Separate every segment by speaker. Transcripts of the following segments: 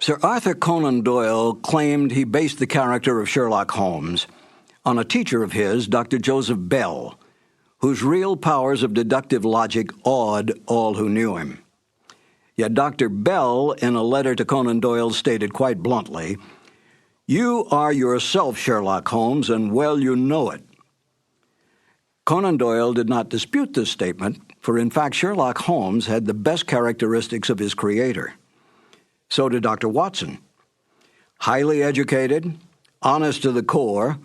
Speaker 1: Sir Arthur Conan Doyle claimed he based the character of Sherlock Holmes on a teacher of his, Dr. Joseph Bell, whose real powers of deductive logic awed all who knew him. Yet Dr. Bell, in a letter to Conan Doyle, stated quite bluntly, "You are yourself Sherlock Holmes, and well you know it." Conan Doyle did not dispute this statement, for in fact Sherlock Holmes had the best characteristics of his creator. So did Dr. Watson. Highly educated, honest to the core,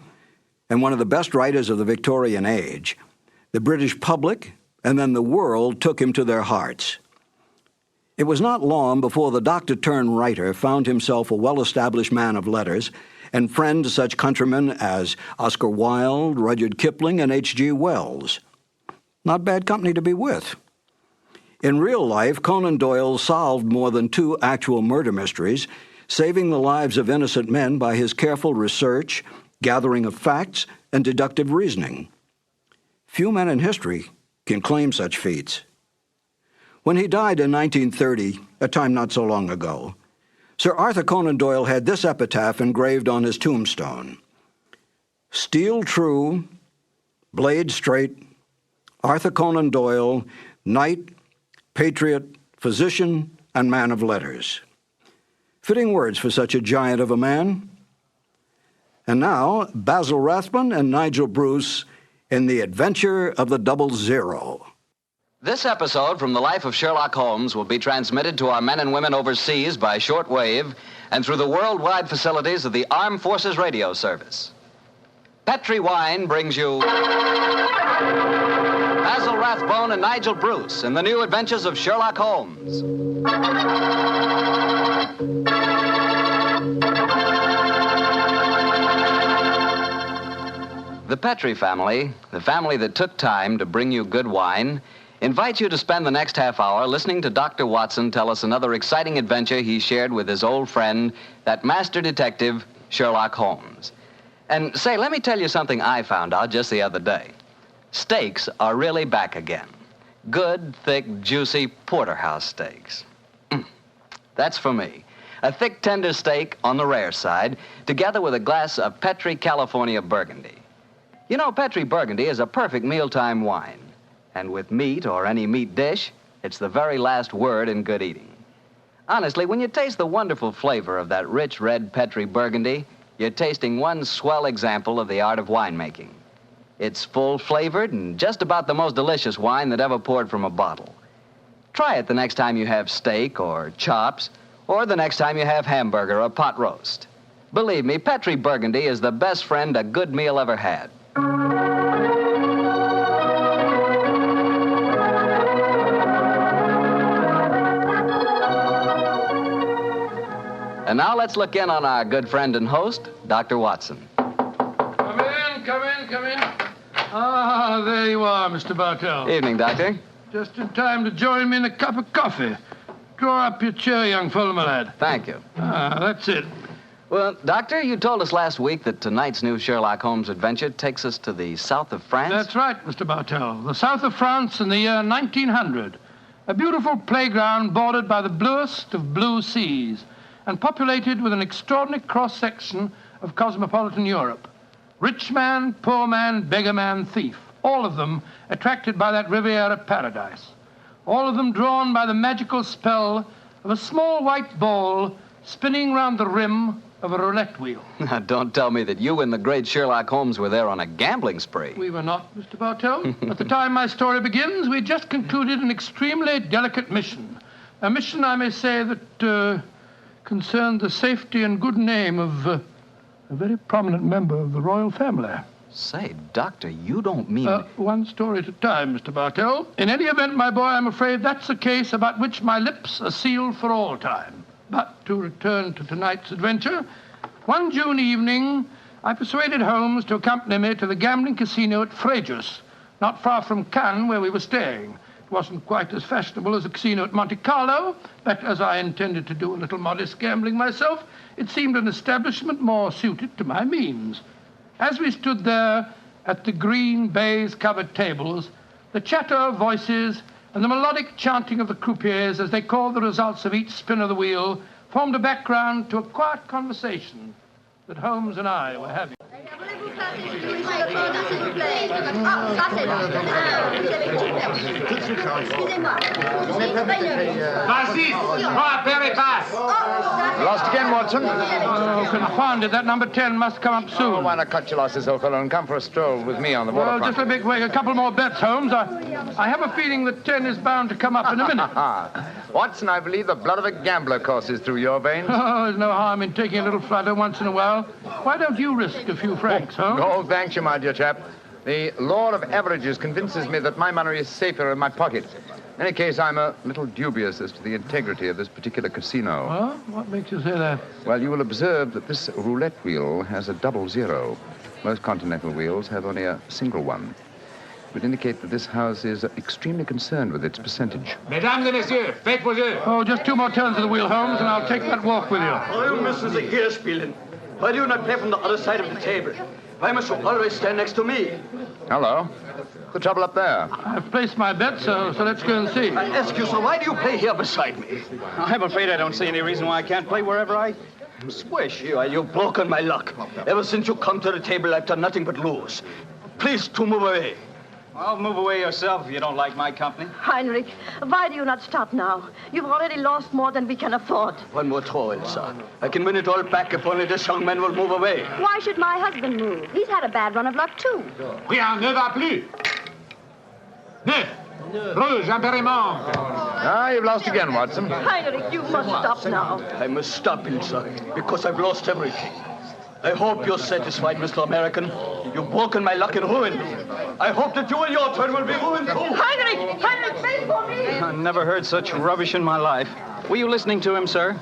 Speaker 1: and one of the best writers of the Victorian age, the British public and then the world took him to their hearts. It was not long before the doctor-turned-writer found himself a well-established man of letters and friend to such countrymen as Oscar Wilde, Rudyard Kipling, and H.G. Wells. Not bad company to be with. In real life, Conan Doyle solved more than 2 actual murder mysteries, saving the lives of innocent men by his careful research, gathering of facts, and deductive reasoning. Few men in history can claim such feats. When he died in 1930, a time not so long ago, Sir Arthur Conan Doyle had this epitaph engraved on his tombstone: "Steel true, blade straight, Arthur Conan Doyle, knight, patriot, physician, and man of letters." Fitting words for such a giant of a man. And now, Basil Rathbone and Nigel Bruce in The Adventure of the 00.
Speaker 2: This episode from the life of Sherlock Holmes will be transmitted to our men and women overseas by shortwave and through the worldwide facilities of the Armed Forces Radio Service. Petri Wine brings you Basil Rathbone and Nigel Bruce in the new adventures of Sherlock Holmes. The Petri family, the family that took time to bring you good wine, invites you to spend the next half hour listening to Dr. Watson tell us another exciting adventure he shared with his old friend, that master detective, Sherlock Holmes. And say, let me tell you something I found out just the other day. Steaks are really back again. Good, thick, juicy porterhouse steaks. That's for me. A thick, tender steak on the rare side, together with a glass of Petri California Burgundy. You know, Petri Burgundy is a perfect mealtime wine. And with meat or any meat dish, it's the very last word in good eating. Honestly, when you taste the wonderful flavor of that rich red Petri Burgundy, you're tasting one swell example of the art of winemaking. It's full-flavored and just about the most delicious wine that ever poured from a bottle. Try it the next time you have steak or chops, or the next time you have hamburger or pot roast. Believe me, Petri Burgundy is the best friend a good meal ever had. And now let's look in on our good friend and host, Dr. Watson.
Speaker 3: Come in. Ah, there you are, Mr. Bartell.
Speaker 2: Evening, Doctor.
Speaker 3: Just in time to join me in a cup of coffee. Draw up your chair, young fellow, my lad.
Speaker 2: Thank you.
Speaker 3: Ah, that's it.
Speaker 2: Well, Doctor, you told us last week that tonight's new Sherlock Holmes adventure takes us to the south of France.
Speaker 3: That's right, Mr. Bartell. The south of France in the year 1900. A beautiful playground bordered by the bluest of blue seas and populated with an extraordinary cross-section of cosmopolitan Europe. Rich man, poor man, beggar man, thief. All of them attracted by that Riviera paradise. All of them drawn by the magical spell of a small white ball spinning round the rim of a roulette wheel.
Speaker 2: Now, don't tell me that you and the great Sherlock Holmes were there on a gambling spree.
Speaker 3: We were not, Mr. Bartell. At the time my story begins, we just concluded an extremely delicate mission. A mission, I may say, that concerned the safety and good name of a very prominent member of the royal family.
Speaker 2: Say, Doctor, you don't mean...
Speaker 3: One story at a time, Mr. Bartell. In any event, my boy, I'm afraid that's a case about which my lips are sealed for all time. But to return to tonight's adventure, one June evening, I persuaded Holmes to accompany me to the gambling casino at Fréjus, not far from Cannes, where we were staying. It wasn't quite as fashionable as the casino at Monte Carlo, but as I intended to do a little modest gambling myself, it seemed an establishment more suited to my means. As we stood there at the green baize-covered tables, the chatter of voices and the melodic chanting of the croupiers as they called the results of each spin of the wheel formed a background to a quiet conversation that Holmes and I were having.
Speaker 4: Lost again, Watson?
Speaker 3: Oh, confounded. That number 10 must come up soon.
Speaker 4: Oh, why not cut your losses, old fellow, and come for a stroll with me on the waterfront?
Speaker 3: Well, just a big wait. A couple more bets, Holmes. I have a feeling that 10 is bound to come up in a minute.
Speaker 4: Watson, I believe the blood of a gambler courses through your veins.
Speaker 3: Oh, there's no harm in taking a little flutter once in a while. Why don't you risk a few francs, Holmes?
Speaker 4: Oh, thanks you, my dear chap. The law of averages convinces me that my money is safer in my pocket. In any case, I'm a little dubious as to the integrity of this particular casino.
Speaker 3: Well, what makes you say that?
Speaker 4: Well, you will observe that this roulette wheel has a 00. Most continental wheels have only a single one. It would indicate that this house is extremely concerned with its percentage.
Speaker 5: Mesdames et messieurs, faites vos jeux.
Speaker 3: Oh, just 2 more turns of the wheel, Holmes, and I'll take that walk with you.
Speaker 6: Oh, you Mrs. Gear spielen. Why do you not play from the other side of the table? Why must you always stand next to me?
Speaker 4: Hello. What's the trouble up there?
Speaker 3: I've placed my bet, so let's go and see.
Speaker 6: I ask you, sir, why do you play here beside me?
Speaker 7: I'm afraid I don't see any reason why I can't play wherever I
Speaker 6: Swish, you've broken my luck. Ever since you come to the table, I've done nothing but lose. Please to move away.
Speaker 7: Well, move away yourself if you don't like my company.
Speaker 8: Heinrich, why do you not stop now? You've already lost more than we can afford.
Speaker 6: One more throw, Elsa. I can win it all back if only this young man will move away.
Speaker 8: Why should my husband move? He's had a bad run of luck, too.
Speaker 5: Rien ne va plus. Neuf. Rouge, impérimment.
Speaker 4: Ah, you've lost again, Watson.
Speaker 8: Heinrich, you must stop now.
Speaker 6: I must stop, Elsa, because I've lost everything. I hope you're satisfied, Mr. American. You've broken my luck and ruined me. I hope that you and your turn will be ruined too.
Speaker 8: Heinrich! Heinrich, wait for me!
Speaker 7: I never heard such rubbish in my life. Were you listening to him, sir?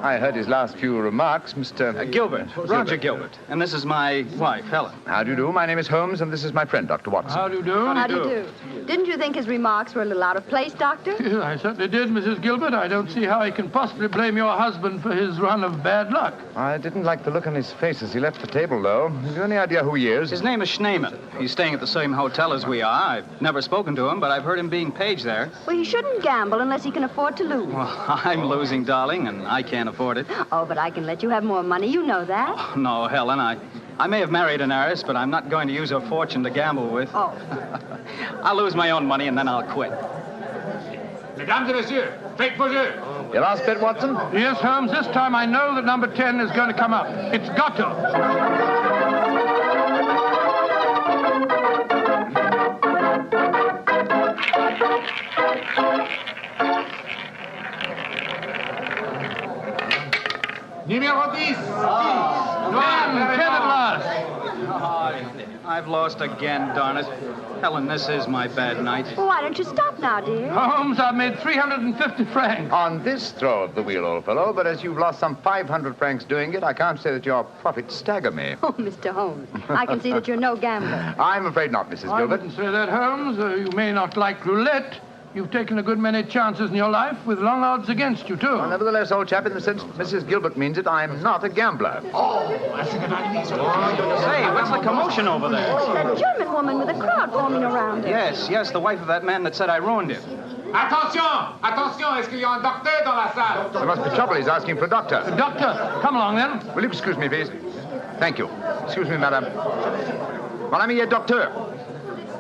Speaker 4: I heard his last few remarks, Mr.
Speaker 7: Gilbert. Roger Gilbert. And this is my wife, Helen.
Speaker 4: How do you do? My name is Holmes, and this is my friend, Dr. Watson.
Speaker 3: How do you do?
Speaker 8: How do you do? Didn't you think his remarks were a little out of place, Doctor?
Speaker 3: I certainly did, Mrs. Gilbert. I don't see how he can possibly blame your husband for his run of bad luck.
Speaker 4: I didn't like the look on his face as he left the table, though. Have you any idea who he is?
Speaker 7: His name is Schneemann. He's staying at the same hotel as we are. I've never spoken to him, but I've heard him being paged there.
Speaker 8: Well, he shouldn't gamble unless he can afford to lose.
Speaker 7: Well, I'm losing, darling, and I can't afford it.
Speaker 8: Oh, but I can let you have more money. You know that.
Speaker 7: Oh, no, Helen, I may have married an heiress, but I'm not going to use her fortune to gamble with.
Speaker 8: Oh.
Speaker 7: I'll lose my own money, and then I'll quit.
Speaker 5: Mesdames et messieurs, faites vos jeux.
Speaker 4: Your last bet, Watson?
Speaker 3: Yes, Holmes, this time I know that number 10 is going to come up. It's got to.
Speaker 5: Numéro 10.
Speaker 3: 10 at last.
Speaker 7: I've lost again, darn it. Helen, this is my bad night.
Speaker 8: Well, why don't you stop now, dear?
Speaker 3: Holmes, I've made 350 francs.
Speaker 4: On this throw of the wheel, old fellow, but as you've lost some 500 francs doing it, I can't say that your profits stagger me.
Speaker 8: Oh, Mr. Holmes, I can see that you're no gambler.
Speaker 4: I'm afraid not, Mrs.
Speaker 3: I
Speaker 4: Gilbert.
Speaker 3: wouldn't say that, Holmes. You may not like roulette. You've taken a good many chances in your life with long odds against you, too.
Speaker 4: Well, nevertheless, old chap, in the sense Mrs. Gilbert means it, I'm not a gambler.
Speaker 7: Say, what's the commotion over there?
Speaker 8: That German woman with a crowd forming around her.
Speaker 7: Yes, the wife of that man that said I ruined him.
Speaker 5: Attention, attention, est-ce qu'il y a un docteur dans la salle?
Speaker 4: There must be trouble. He's asking for a doctor.
Speaker 3: Doctor, come along, then.
Speaker 4: Will you excuse me, please? Thank you. Excuse me, madame. Mon ami est docteur.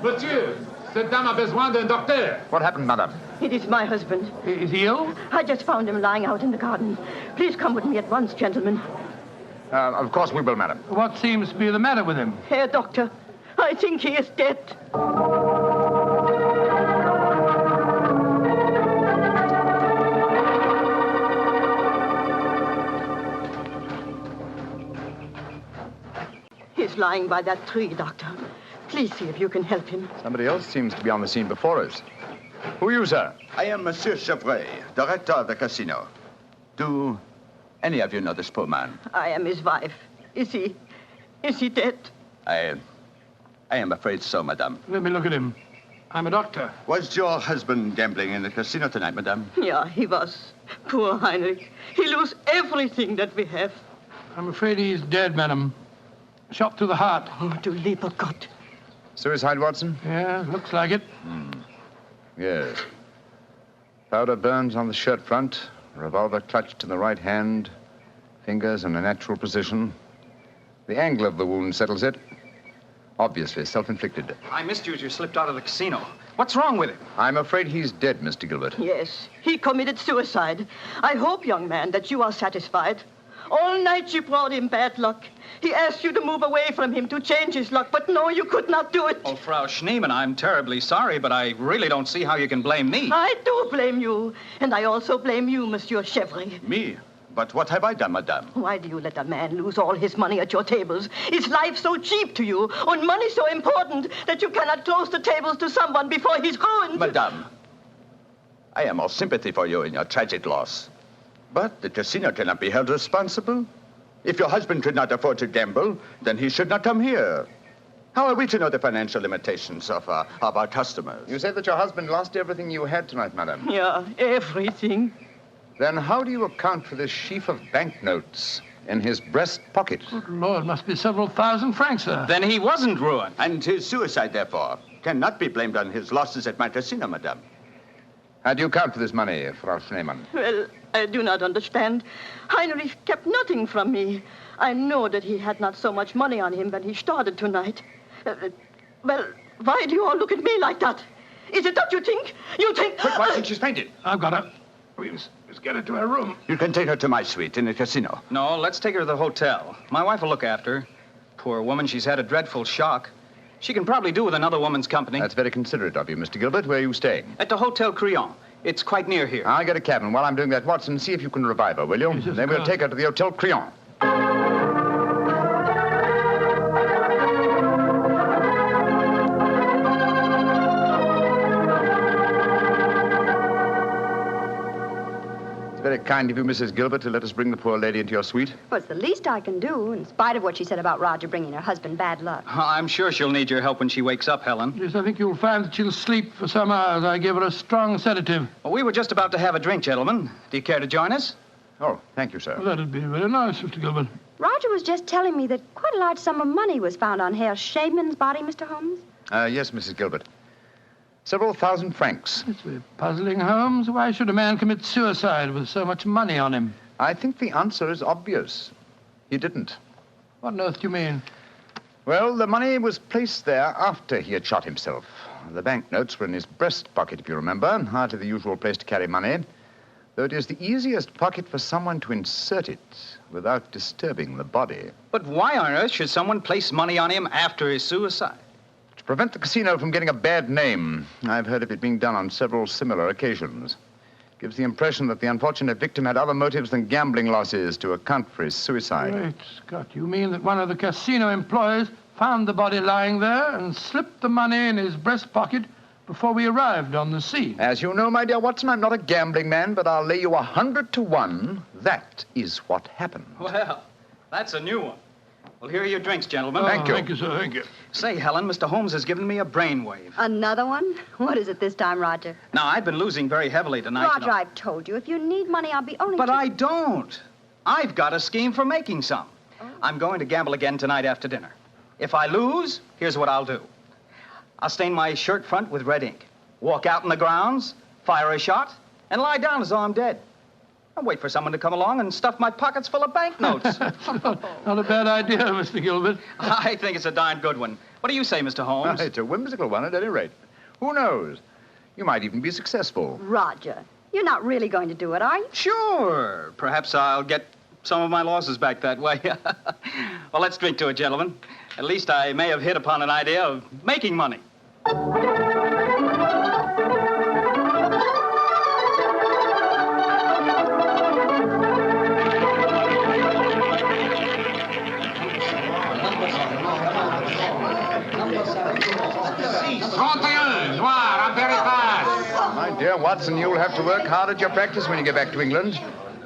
Speaker 5: Monsieur, cette dame a besoin d'un docteur.
Speaker 4: What happened, madame?
Speaker 8: It is my husband.
Speaker 3: Is he ill?
Speaker 8: I just found him lying out in the garden. Please come with me at once, gentlemen.
Speaker 4: Of course we will, madam.
Speaker 3: What seems to be the matter with him?
Speaker 8: Herr Doctor, I think he is dead. He's lying by that tree, Doctor. Please see if you can help him.
Speaker 4: Somebody else seems to be on the scene before us. Who are you, sir?
Speaker 9: I am Monsieur Chevray, director of the casino. Do any of you know this poor man?
Speaker 8: I am his wife. Is he dead?
Speaker 9: I am afraid so, madame.
Speaker 3: Let me look at him. I'm a doctor.
Speaker 9: Was your husband gambling in the casino tonight, madame?
Speaker 8: Yeah, he was. Poor Heinrich. He lost everything that we have.
Speaker 3: I'm afraid he's dead, madam. Shot through the heart.
Speaker 8: Oh, du lieber Gott.
Speaker 4: Suicide, Watson?
Speaker 3: Yeah, looks like it.
Speaker 4: Yes. Powder burns on the shirt front, revolver clutched in the right hand, fingers in a natural position. The angle of the wound settles it. Obviously self-inflicted.
Speaker 7: I missed you as you slipped out of the casino. What's wrong with him?
Speaker 4: I'm afraid he's dead, Mr. Gilbert.
Speaker 8: Yes, he committed suicide. I hope, young man, that you are satisfied. All night you brought him bad luck. He asked you to move away from him to change his luck, but no, you could not do it.
Speaker 7: Oh, Frau Schneemann, I'm terribly sorry, but I really don't see how you can blame me.
Speaker 8: I do blame you, and I also blame you, Monsieur Chevry.
Speaker 9: Me? But what have I done, madame?
Speaker 8: Why do you let a man lose all his money at your tables? Is life so cheap to you, and money so important, that you cannot close the tables to someone before he's ruined?
Speaker 9: Madame, I am all sympathy for you in your tragic loss. But the casino cannot be held responsible. If your husband could not afford to gamble, then he should not come here. How are we to know the financial limitations of our customers?
Speaker 4: You said that your husband lost everything you had tonight, madam.
Speaker 8: Yeah, everything.
Speaker 4: Then how do you account for this sheaf of banknotes in his breast pocket?
Speaker 3: Good Lord, must be several thousand francs, sir.
Speaker 7: Then he wasn't ruined.
Speaker 9: And his suicide, therefore, cannot be blamed on his losses at my casino, madame.
Speaker 4: How do you account for this money, Frau Schneemann?
Speaker 8: Well, I do not understand. Heinrich kept nothing from me. I know that he had not so much money on him when he started tonight. Well, why do you all look at me like that? Is it that you think? You think...
Speaker 4: Quick, Watson, she's fainted.
Speaker 3: I've got her. We must get her to her room.
Speaker 9: You can take her to my suite in the casino.
Speaker 7: No, let's take her to the hotel. My wife will look after her. Poor woman, she's had a dreadful shock. She can probably do with another woman's company.
Speaker 4: That's very considerate of you, Mr. Gilbert. Where are you staying?
Speaker 7: At the Hotel Crillon. It's quite near here.
Speaker 4: I'll get a cab, and while I'm doing that, Watson, see if you can revive her, will you?
Speaker 3: Yes,
Speaker 4: Then we'll take her to the Hotel Crillon. Very kind of you, Mrs. Gilbert, to let us bring the poor lady into your suite.
Speaker 10: Well, it's the least I can do, in spite of what she said about Roger bringing her husband bad luck.
Speaker 7: I'm sure she'll need your help when she wakes up, Helen.
Speaker 3: Yes, I think you'll find that she'll sleep for some hours. I gave her a strong sedative.
Speaker 7: Well, we were just about to have a drink, gentlemen. Do you care to join us?
Speaker 4: Oh, thank you, sir.
Speaker 3: Well, that'd be very nice, Mr. Gilbert.
Speaker 10: Roger was just telling me that quite a large sum of money was found on Herr Shaman's body, Mr. Holmes.
Speaker 4: Yes, Mrs. Gilbert. Several thousand francs.
Speaker 3: It's very puzzling, Holmes. Why should a man commit suicide with so much money on him?
Speaker 4: I think the answer is obvious. He didn't.
Speaker 3: What on earth do you mean?
Speaker 4: Well, the money was placed there after he had shot himself. The banknotes were in his breast pocket, if you remember. Hardly the usual place to carry money. Though it is the easiest pocket for someone to insert it without disturbing the body.
Speaker 7: But why on earth should someone place money on him after his suicide?
Speaker 4: To prevent the casino from getting a bad name. I've heard of it being done on several similar occasions. Gives the impression that the unfortunate victim had other motives than gambling losses to account for his suicide.
Speaker 3: Great Scott, you mean that one of the casino employees found the body lying there and slipped the money in his breast pocket before we arrived on the scene?
Speaker 4: As you know, my dear Watson, I'm not a gambling man, but I'll lay you 100 to 1. That is what happened.
Speaker 7: Well, that's a new one. Well, here are your drinks, gentlemen.
Speaker 4: Thank you.
Speaker 3: Thank you, sir. Thank you.
Speaker 7: Say, Helen, Mr. Holmes has given me a brainwave.
Speaker 10: Another one? What is it this time, Roger?
Speaker 7: Now, I've been losing very heavily tonight.
Speaker 10: Roger, I've told you, if you need money, I'll be only...
Speaker 7: But I don't. I've got a scheme for making some. I'm going to gamble again tonight after dinner. If I lose, here's what I'll do. I'll stain my shirt front with red ink, walk out in the grounds, fire a shot, and lie down as though I'm dead. I'll wait for someone to come along and stuff my pockets full of banknotes.
Speaker 3: Not a bad idea, Mr. Gilbert.
Speaker 7: I think it's a darn good one. What do you say, Mr. Holmes?
Speaker 4: It's a whimsical one at any rate. Who knows? You might even be successful.
Speaker 10: Roger, you're not really going to do it, are you?
Speaker 7: Sure. Perhaps I'll get some of my losses back that way. Well, let's drink to it, gentlemen. At least I may have hit upon an idea of making money.
Speaker 4: My dear Watson, you'll have to work hard at your practice when you get back to England.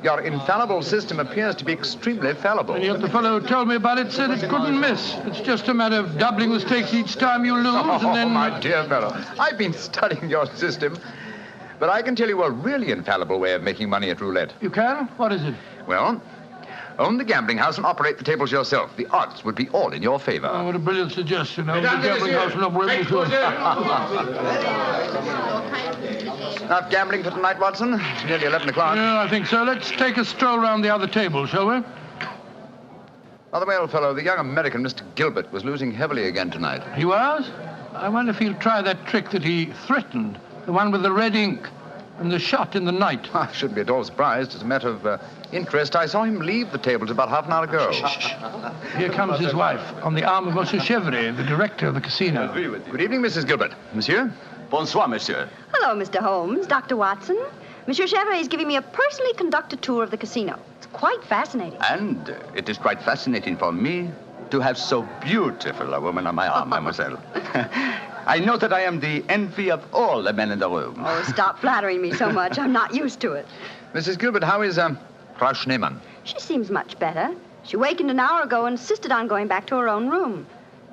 Speaker 4: Your infallible system appears to be extremely fallible.
Speaker 3: And yet the fellow who told me about it said it couldn't miss. It's just a matter of doubling the stakes each time you lose, and then...
Speaker 4: Oh, my dear fellow, I've been studying your system, but I can tell you a really infallible way of making money at roulette.
Speaker 3: You can? What is it?
Speaker 4: Well, Own the gambling house and operate the tables yourself. The odds would be all in your favor.
Speaker 3: Oh, what a brilliant suggestion. The gambling house will not work me too.
Speaker 4: Not gambling for tonight, Watson? It's nearly 11 o'clock.
Speaker 3: Yeah, I think so. Let's take a stroll round the other table, shall we?
Speaker 4: By the way, old fellow, the young American, Mr. Gilbert, was losing heavily again tonight.
Speaker 3: He was? I wonder if he'll try that trick that he threatened, the one with the red ink and the shot in the night.
Speaker 4: I shouldn't be at all surprised. As a matter of interest, I saw him leave the tables about half an hour ago.
Speaker 3: Here comes his wife, on the arm of Monsieur Chevry, the director of the casino.
Speaker 4: Good evening, Mrs. Gilbert. Monsieur?
Speaker 9: Bonsoir, monsieur.
Speaker 10: Hello, Mr. Holmes, Dr. Watson. Monsieur Chevry is giving me a personally conducted tour of the casino. It's quite fascinating.
Speaker 9: And it is quite fascinating for me to have so beautiful a woman on my arm, mademoiselle. I know that I am the envy of all the men in the room.
Speaker 10: Oh, stop flattering me so much. I'm not used to it.
Speaker 4: Mrs. Gilbert, how is, Frau Schneemann?
Speaker 10: She seems much better. She wakened an hour ago and insisted on going back to her own room.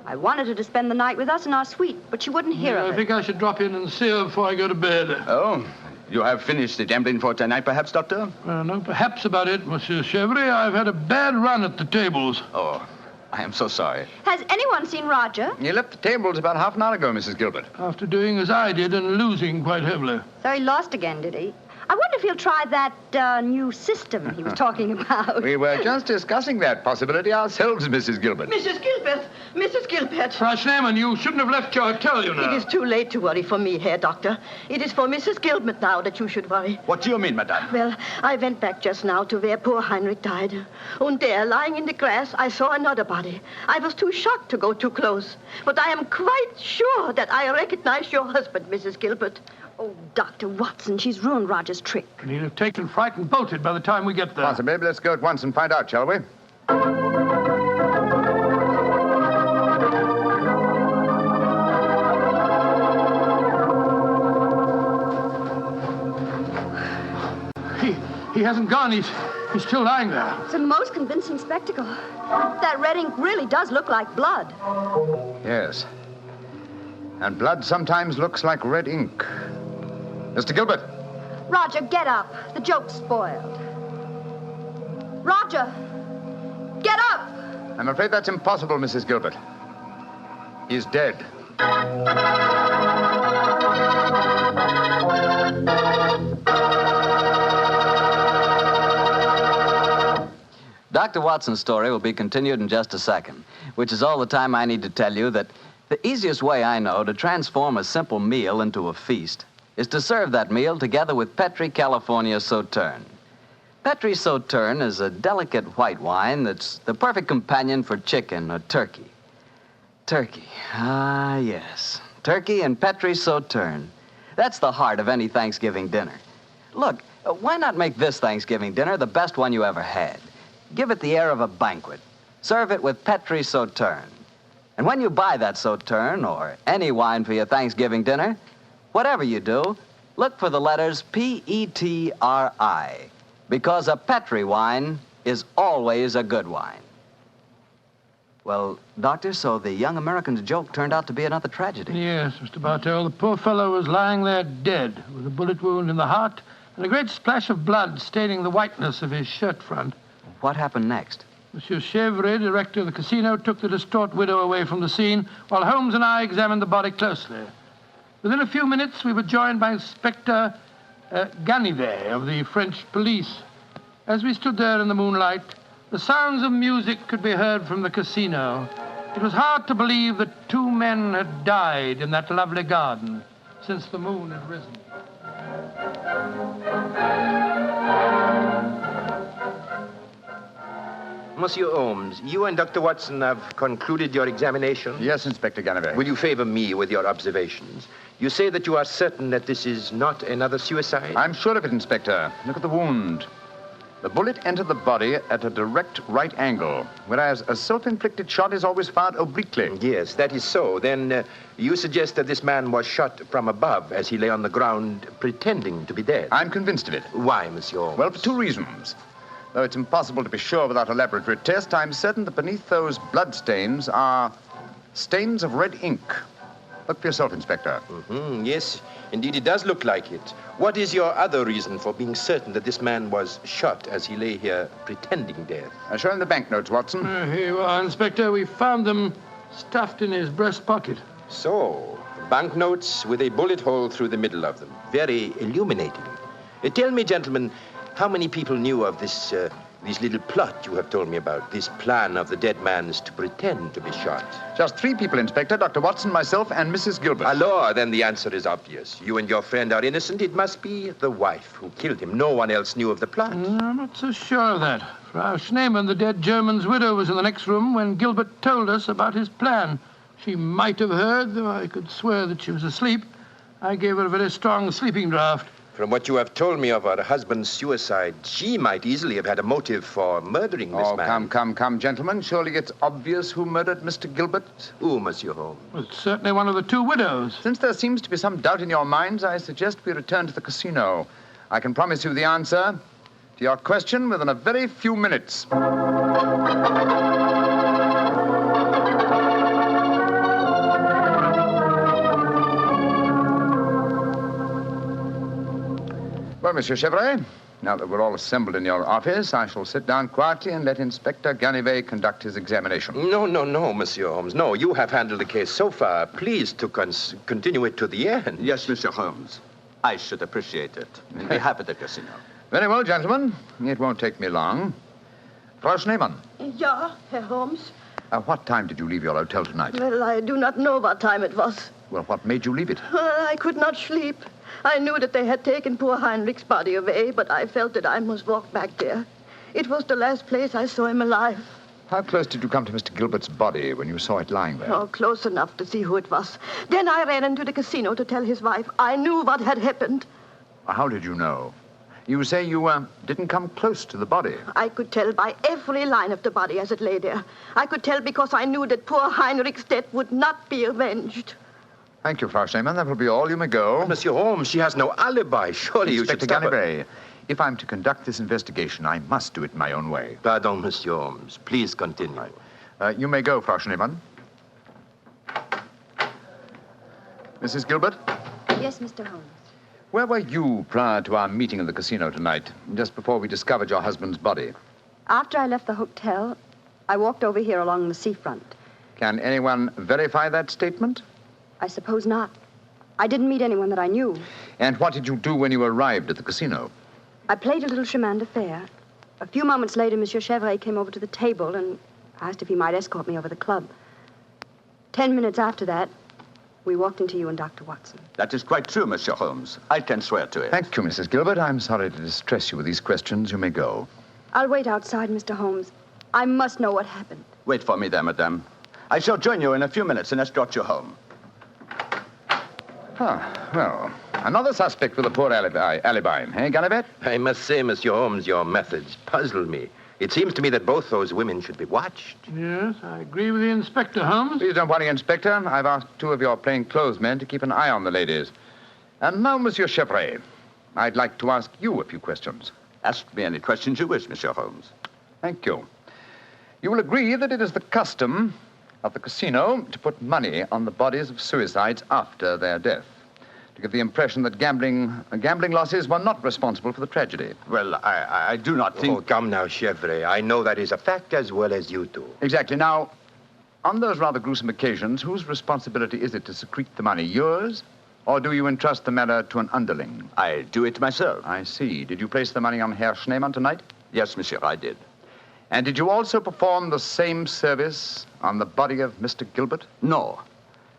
Speaker 10: I wanted her to spend the night with us in our suite, but she wouldn't hear of it.
Speaker 3: I think I should drop in and see her before I go to bed.
Speaker 9: Oh, you have finished the gambling for tonight, perhaps, Doctor?
Speaker 3: No, perhaps about it, Monsieur Chevry. I've had a bad run at the tables.
Speaker 9: Oh, I am so sorry.
Speaker 10: Has anyone seen Roger?
Speaker 4: He left the tables about half an hour ago, Mrs. Gilbert.
Speaker 3: After doing as I did and losing quite heavily.
Speaker 10: So he lost again, did he? I wonder if he'll try that new system he was talking about.
Speaker 4: We were just discussing that possibility ourselves, Mrs. Gilbert.
Speaker 8: Mrs. Gilbert! Mrs. Gilbert!
Speaker 3: Frau Schneemann, you shouldn't have left your hotel, you know.
Speaker 8: It is too late to worry for me, Herr Doctor. It is for Mrs. Gilbert now that you should worry.
Speaker 9: What do you mean, madame?
Speaker 8: Well, I went back just now to where poor Heinrich died. And there, lying in the grass, I saw another body. I was too shocked to go too close. But I am quite sure that I recognize your husband, Mrs. Gilbert.
Speaker 10: Oh, Dr. Watson, she's ruined Roger's trick.
Speaker 3: And he'll have taken fright and bolted by the time we get there.
Speaker 4: Possibly. Let's go at once and find out, shall we?
Speaker 3: He hasn't gone. He's still lying there.
Speaker 10: It's a most convincing spectacle. That red ink really does look like blood.
Speaker 4: Yes. And blood sometimes looks like red ink. Mr. Gilbert.
Speaker 10: Roger, get up. The joke's spoiled. Roger, get up!
Speaker 4: I'm afraid that's impossible, Mrs. Gilbert. He's dead.
Speaker 2: Dr. Watson's story will be continued in just a second, which is all the time I need to tell you that the easiest way I know to transform a simple meal into a feast is to serve that meal together with Petri California Sauterne. Petri Sauterne is a delicate white wine that's the perfect companion for chicken or turkey. Turkey, ah, yes. Turkey and Petri Sauterne. That's the heart of any Thanksgiving dinner. Look, why not make this Thanksgiving dinner the best one you ever had? Give it the air of a banquet. Serve it with Petri Sauterne. And when you buy that Sauterne or any wine for your Thanksgiving dinner, whatever you do, look for the letters P-E-T-R-I, because a Petri wine is always a good wine. Well, Doctor, so the young American's joke turned out to be another tragedy.
Speaker 3: Yes, Mr. Bartell. The poor fellow was lying there dead with a bullet wound in the heart and a great splash of blood staining the whiteness of his shirt front.
Speaker 2: What happened next?
Speaker 3: Monsieur Chevry, director of the casino, took the distraught widow away from the scene while Holmes and I examined the body closely. Within a few minutes, we were joined by Inspector Ganivet of the French police. As we stood there in the moonlight, the sounds of music could be heard from the casino. It was hard to believe that two men had died in that lovely garden since the moon had risen.
Speaker 11: Monsieur Holmes, you and Dr. Watson have concluded your examination?
Speaker 4: Yes, Inspector Ganivet.
Speaker 11: Will you favor me with your observations? You say that you are certain that this is not another suicide?
Speaker 4: I'm sure of it, Inspector. Look at the wound. The bullet entered the body at a direct right angle, whereas a self-inflicted shot is always fired obliquely.
Speaker 11: Yes, that is so. Then you suggest that this man was shot from above as he lay on the ground pretending to be dead?
Speaker 4: I'm convinced of it.
Speaker 11: Why, Monsieur Holmes?
Speaker 4: Well, for two reasons. Though it's impossible to be sure without a laboratory test, I'm certain that beneath those blood stains are stains of red ink. Look for yourself, Inspector.
Speaker 11: Yes, indeed, it does look like it. What is your other reason for being certain that this man was shot as he lay here pretending death?
Speaker 4: Show him the banknotes, Watson.
Speaker 3: Here you are, Inspector. We found them stuffed in his breast pocket.
Speaker 11: So, banknotes with a bullet hole through the middle of them. Very illuminating. Tell me, gentlemen, how many people knew of this little plot you have told me about, this plan of the dead man's to pretend to be shot?
Speaker 4: Just 3 people, Inspector. Dr. Watson, myself, and Mrs. Gilbert.
Speaker 11: Alors, then the answer is obvious. You and your friend are innocent. It must be the wife who killed him. No one else knew of the plot.
Speaker 3: I'm not so sure of that. Frau Schneemann, the dead German's widow, was in the next room when Gilbert told us about his plan. She might have heard, though I could swear that she was asleep. I gave her a very strong sleeping draught.
Speaker 11: From what you have told me of her husband's suicide, she might easily have had a motive for murdering this man.
Speaker 4: Come, gentlemen. Surely it's obvious who murdered Mr. Gilbert?
Speaker 11: Who, Monsieur Holmes?
Speaker 3: Well, it's certainly one of the 2 widows.
Speaker 4: Since there seems to be some doubt in your minds, I suggest we return to the casino. I can promise you the answer to your question within a very few minutes. Well, Monsieur Chevrolet, now that we're all assembled in your office, I shall sit down quietly and let Inspector Ganivet conduct his examination.
Speaker 11: No, Monsieur Holmes. No, you have handled the case so far. Please to continue it to the end.
Speaker 9: Yes, Mr. Holmes. I should appreciate it. On behalf of the casino.
Speaker 4: Very well, gentlemen. It won't take me long. Frau Schneemann.
Speaker 8: Ja, Herr Holmes.
Speaker 4: What time did you leave your hotel tonight?
Speaker 8: Well, I do not know what time it was.
Speaker 4: Well, what made you leave it?
Speaker 8: I could not sleep. I knew that they had taken poor Heinrich's body away, but I felt that I must walk back there. It was the last place I saw him alive.
Speaker 4: How close did you come to Mr. Gilbert's body when you saw it lying there?
Speaker 8: Oh, close enough to see who it was. Then I ran into the casino to tell his wife. I knew what had happened.
Speaker 4: How did you know? You say you didn't come close to the body.
Speaker 8: I could tell by every line of the body as it lay there. I could tell because I knew that poor Heinrich's death would not be avenged.
Speaker 4: Thank you, Frau Schneemann. That will be all. You may go.
Speaker 11: But Monsieur Holmes, she has no alibi. Surely you should stop her.
Speaker 4: Inspector Ganivet, if I'm to conduct this investigation, I must do it in my own way.
Speaker 11: Pardon, Monsieur Holmes. Please continue.
Speaker 4: You may go, Frau Schneemann. Mrs. Gilbert?
Speaker 10: Yes, Mr. Holmes.
Speaker 4: Where were you prior to our meeting in the casino tonight, just before we discovered your husband's body?
Speaker 10: After I left the hotel, I walked over here along the seafront.
Speaker 4: Can anyone verify that statement?
Speaker 10: I suppose not. I didn't meet anyone that I knew.
Speaker 4: And what did you do when you arrived at the casino?
Speaker 10: I played a little chemin de fer. A few moments later, Monsieur Chevrolet came over to the table and asked if he might escort me over the club. 10 minutes after that, we walked into you and Dr. Watson.
Speaker 9: That is quite true, Monsieur Holmes. I can swear to it.
Speaker 4: Thank you, Mrs. Gilbert. I'm sorry to distress you with these questions. You may go.
Speaker 10: I'll wait outside, Mr. Holmes. I must know what happened.
Speaker 9: Wait for me there, madame. I shall join you in a few minutes and escort you home.
Speaker 4: Well, another suspect with a poor alibi, eh, Ganivet?
Speaker 11: I must say, Monsieur Holmes, your methods puzzle me. It seems to me that both those women should be watched.
Speaker 3: Yes, I agree with the Inspector, Holmes.
Speaker 4: Please don't worry, Inspector. I've asked 2 of your plainclothes men to keep an eye on the ladies. And now, Monsieur Chevrolet, I'd like to ask you a few questions.
Speaker 9: Ask me any questions you wish, Monsieur Holmes.
Speaker 4: Thank you. You will agree that it is the custom of the casino to put money on the bodies of suicides after their death, to give the impression that gambling losses were not responsible for the tragedy.
Speaker 9: Well, I do not think...
Speaker 11: Oh, come now, Chevrolet. I know that is a fact as well as you do.
Speaker 4: Exactly. Now, on those rather gruesome occasions, whose responsibility is it to secrete the money? Yours? Or do you entrust the matter to an underling?
Speaker 9: I do it myself.
Speaker 4: I see. Did you place the money on Herr Schneemann tonight?
Speaker 9: Yes, monsieur, I did.
Speaker 4: And did you also perform the same service on the body of Mr. Gilbert?
Speaker 9: No.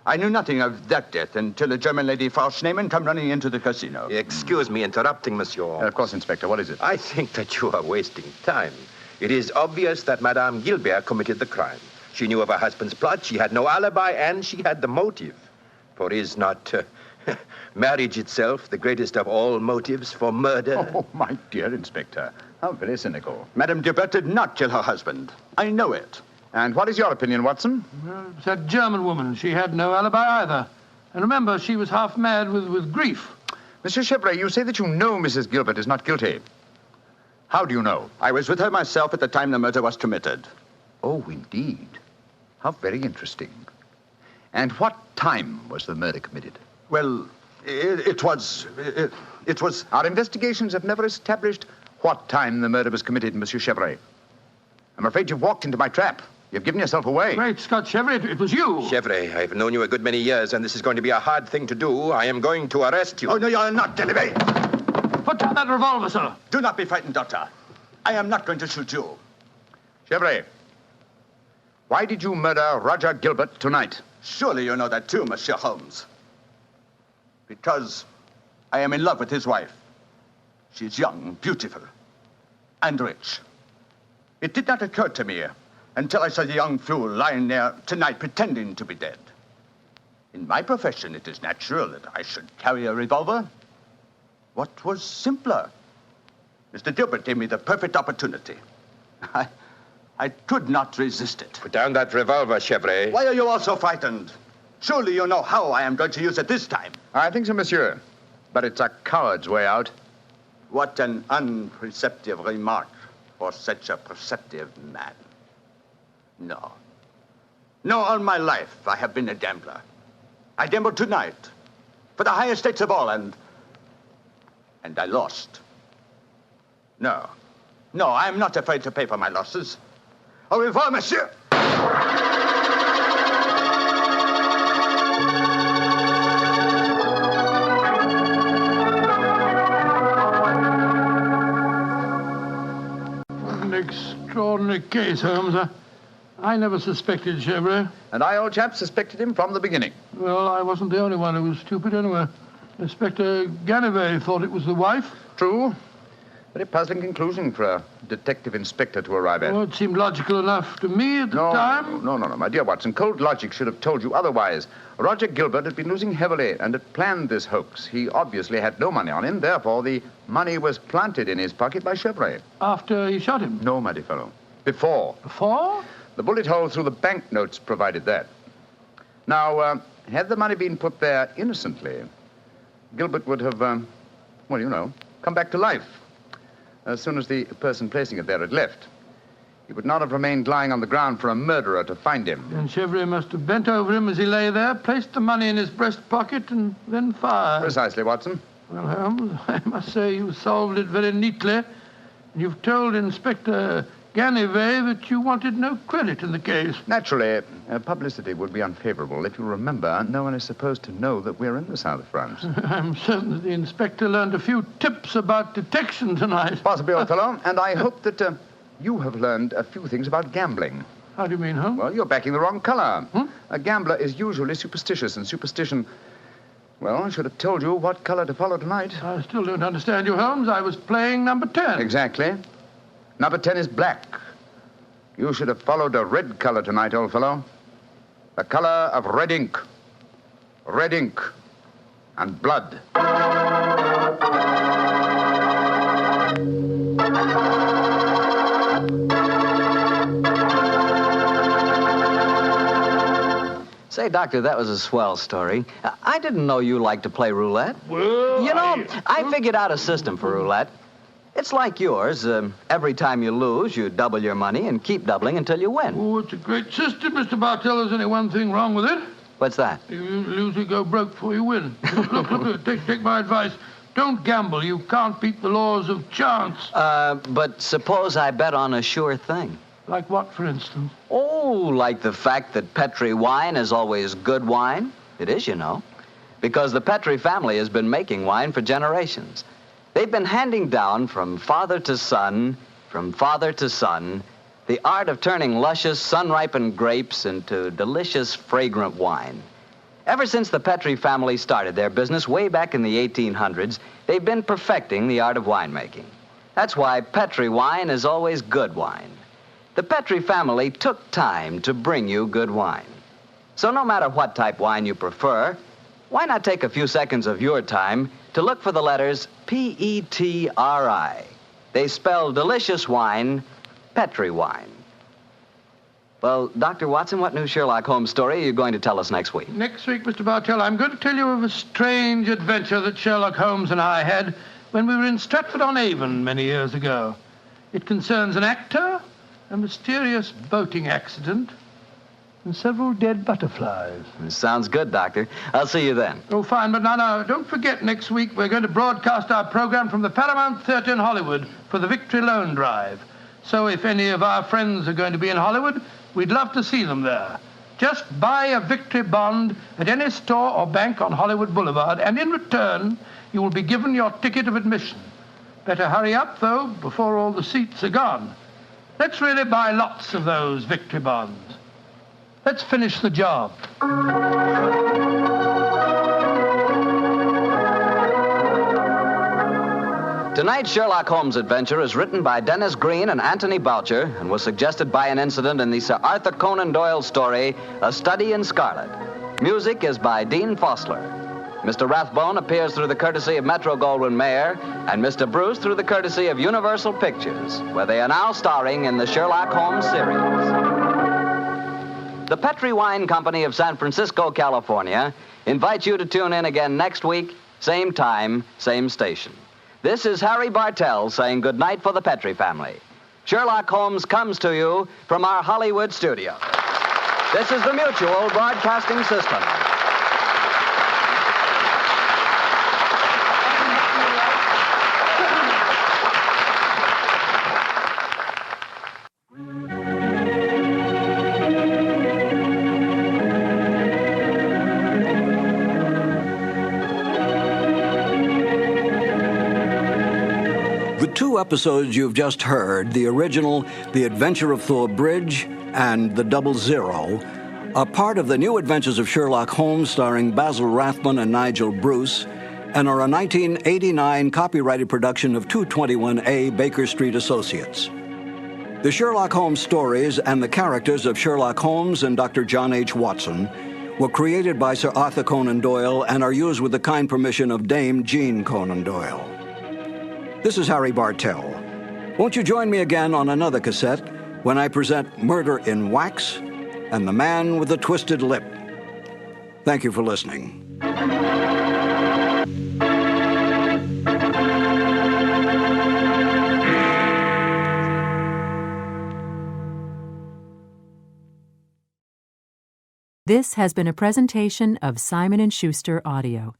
Speaker 9: I knew nothing of that death until a German lady, Frau Schneemann, come running into the casino.
Speaker 11: Excuse me interrupting, Monsieur Holmes.
Speaker 4: Of course, Inspector. What is it?
Speaker 11: I think that you are wasting time. It is obvious that Madame Gilbert committed the crime. She knew of her husband's plot, she had no alibi, and she had the motive. For is not marriage itself the greatest of all motives for murder?
Speaker 4: Oh, my dear Inspector. How very cynical.
Speaker 9: Madame Gilbert did not kill her husband. I know it.
Speaker 4: And what is your opinion, Watson?
Speaker 3: Well, it's that German woman. She had no alibi either. And remember, she was half mad with grief.
Speaker 4: Monsieur Chevrolet, you say that you know Mrs. Gilbert is not guilty. How do you know?
Speaker 9: I was with her myself at the time the murder was committed.
Speaker 4: Oh, indeed. How very interesting. And what time was the murder committed?
Speaker 9: Well, it was...
Speaker 4: Our investigations have never established what time the murder was committed, Monsieur Chevrolet. I'm afraid you've walked into my trap. You've given yourself away.
Speaker 3: Great Scott, Chevrolet, it was you.
Speaker 11: Chevrolet, I've known you a good many years, and this is going to be a hard thing to do. I am going to arrest you.
Speaker 9: Oh, no, you're not, Genevieve.
Speaker 3: Put down that revolver, sir.
Speaker 9: Do not be frightened, Doctor. I am not going to shoot you.
Speaker 4: Chevrolet, why did you murder Roger Gilbert tonight?
Speaker 9: Surely you know that too, Monsieur Holmes. Because I am in love with his wife. She's young, beautiful, and rich. It did not occur to me until I saw the young fool lying there tonight pretending to be dead. In my profession, it is natural that I should carry a revolver. What was simpler? Mr. Gilbert gave me the perfect opportunity. I could not resist it.
Speaker 11: Put down that revolver, Chevrolet.
Speaker 9: Why are you all so frightened? Surely you know how I am going to use it this time.
Speaker 4: I think so, monsieur. But it's a coward's way out.
Speaker 9: What an unperceptive remark for such a perceptive man. No. No, all my life I have been a gambler. I gambled tonight for the highest stakes of all, and I lost. No. No, I am not afraid to pay for my losses. Au revoir, monsieur.
Speaker 3: An extraordinary case, Holmes. I never suspected Chevrolet.
Speaker 4: And I, old chap, suspected him from the beginning.
Speaker 3: Well, I wasn't the only one who was stupid anyway. Inspector Ganivet thought it was the wife.
Speaker 4: True. Very puzzling conclusion for a detective inspector to arrive at.
Speaker 3: Oh, it seemed logical enough to me at the time.
Speaker 4: No, my dear Watson. Cold logic should have told you otherwise. Roger Gilbert had been losing heavily and had planned this hoax. He obviously had no money on him. Therefore, the money was planted in his pocket by Chevrolet.
Speaker 3: After he shot him?
Speaker 4: No, my dear fellow. Before.
Speaker 3: Before?
Speaker 4: The bullet hole through the banknotes provided that. Now, had the money been put there innocently, Gilbert would have, come back to life as soon as the person placing it there had left. He would not have remained lying on the ground for a murderer to find him.
Speaker 3: And Chevrolet must have bent over him as he lay there, placed the money in his breast pocket, and then fired.
Speaker 4: Precisely, Watson.
Speaker 3: Well, Holmes, I must say you solved it very neatly. You've told Inspector Ganivet that you wanted no credit in the case.
Speaker 4: Naturally, publicity would be unfavorable. If you remember, no one is supposed to know that we're in the south of France.
Speaker 3: I'm certain that the inspector learned a few tips about detection tonight.
Speaker 4: Possibly, old fellow. And I hope that you have learned a few things about gambling.
Speaker 3: How do you mean, Holmes?
Speaker 4: Well, you're backing the wrong color. A gambler is usually superstitious, and superstition... Well, I should have told you what color to follow tonight.
Speaker 3: I still don't understand you, Holmes. I was playing number 10.
Speaker 4: Exactly. Number 10 is black. You should have followed a red color tonight, old fellow. The color of red ink. Red ink and blood.
Speaker 2: Say, Doctor, that was a swell story. I didn't know you liked to play roulette.
Speaker 3: Well,
Speaker 2: I figured out a system for roulette. It's like yours. Every time you lose, you double your money and keep doubling until you win.
Speaker 3: Oh, it's a great system, Mr. Bartell. There's only one thing wrong with it.
Speaker 2: What's that?
Speaker 3: You lose, you go broke before you win. Look, take my advice. Don't gamble. You can't beat the laws of chance.
Speaker 2: But suppose I bet on a sure thing.
Speaker 3: Like what, for instance?
Speaker 2: Oh, like the fact that Petri wine is always good wine. It is, you know. Because the Petri family has been making wine for generations. They've been handing down from father to son, the art of turning luscious, sun-ripened grapes into delicious, fragrant wine. Ever since the Petri family started their business way back in the 1800s, they've been perfecting the art of winemaking. That's why Petri wine is always good wine. The Petri family took time to bring you good wine. So no matter what type wine you prefer, why not take a few seconds of your time to look for the letters P-E-T-R-I. They spell delicious wine, Petri wine. Well, Dr. Watson, what new Sherlock Holmes story are you going to tell us next week?
Speaker 3: Next week, Mr. Bartell, I'm going to tell you of a strange adventure that Sherlock Holmes and I had when we were in Stratford-on-Avon many years ago. It concerns an actor, a mysterious boating accident, and several dead butterflies.
Speaker 2: Sounds good, Doctor. I'll see you then.
Speaker 3: Oh, fine, but now, don't forget next week we're going to broadcast our program from the Paramount Theatre in Hollywood for the Victory Loan Drive. So if any of our friends are going to be in Hollywood, we'd love to see them there. Just buy a Victory bond at any store or bank on Hollywood Boulevard, and in return, you will be given your ticket of admission. Better hurry up, though, before all the seats are gone. Let's really buy lots of those Victory bonds. Let's finish the job.
Speaker 2: Tonight's Sherlock Holmes adventure is written by Dennis Green and Anthony Boucher and was suggested by an incident in the Sir Arthur Conan Doyle story, A Study in Scarlet. Music is by Dean Fosler. Mr. Rathbone appears through the courtesy of Metro-Goldwyn-Mayer and Mr. Bruce through the courtesy of Universal Pictures, where they are now starring in the Sherlock Holmes series. The Petri Wine Company of San Francisco, California, invites you to tune in again next week, same time, same station. This is Harry Bartell saying goodnight for the Petri family. Sherlock Holmes comes to you from our Hollywood studio. This is the Mutual Broadcasting System.
Speaker 1: The two episodes you've just heard, the original The Adventure of Thor Bridge and The Double Zero, are part of the New Adventures of Sherlock Holmes starring Basil Rathbone and Nigel Bruce, and are a 1989 copyrighted production of 221A Baker Street Associates. The Sherlock Holmes stories and the characters of Sherlock Holmes and Dr. John H. Watson were created by Sir Arthur Conan Doyle and are used with the kind permission of Dame Jean Conan Doyle. This is Harry Bartell. Won't you join me again on another cassette when I present Murder in Wax and The Man with the Twisted Lip? Thank you for listening.
Speaker 12: This has been a presentation of Simon & Schuster Audio.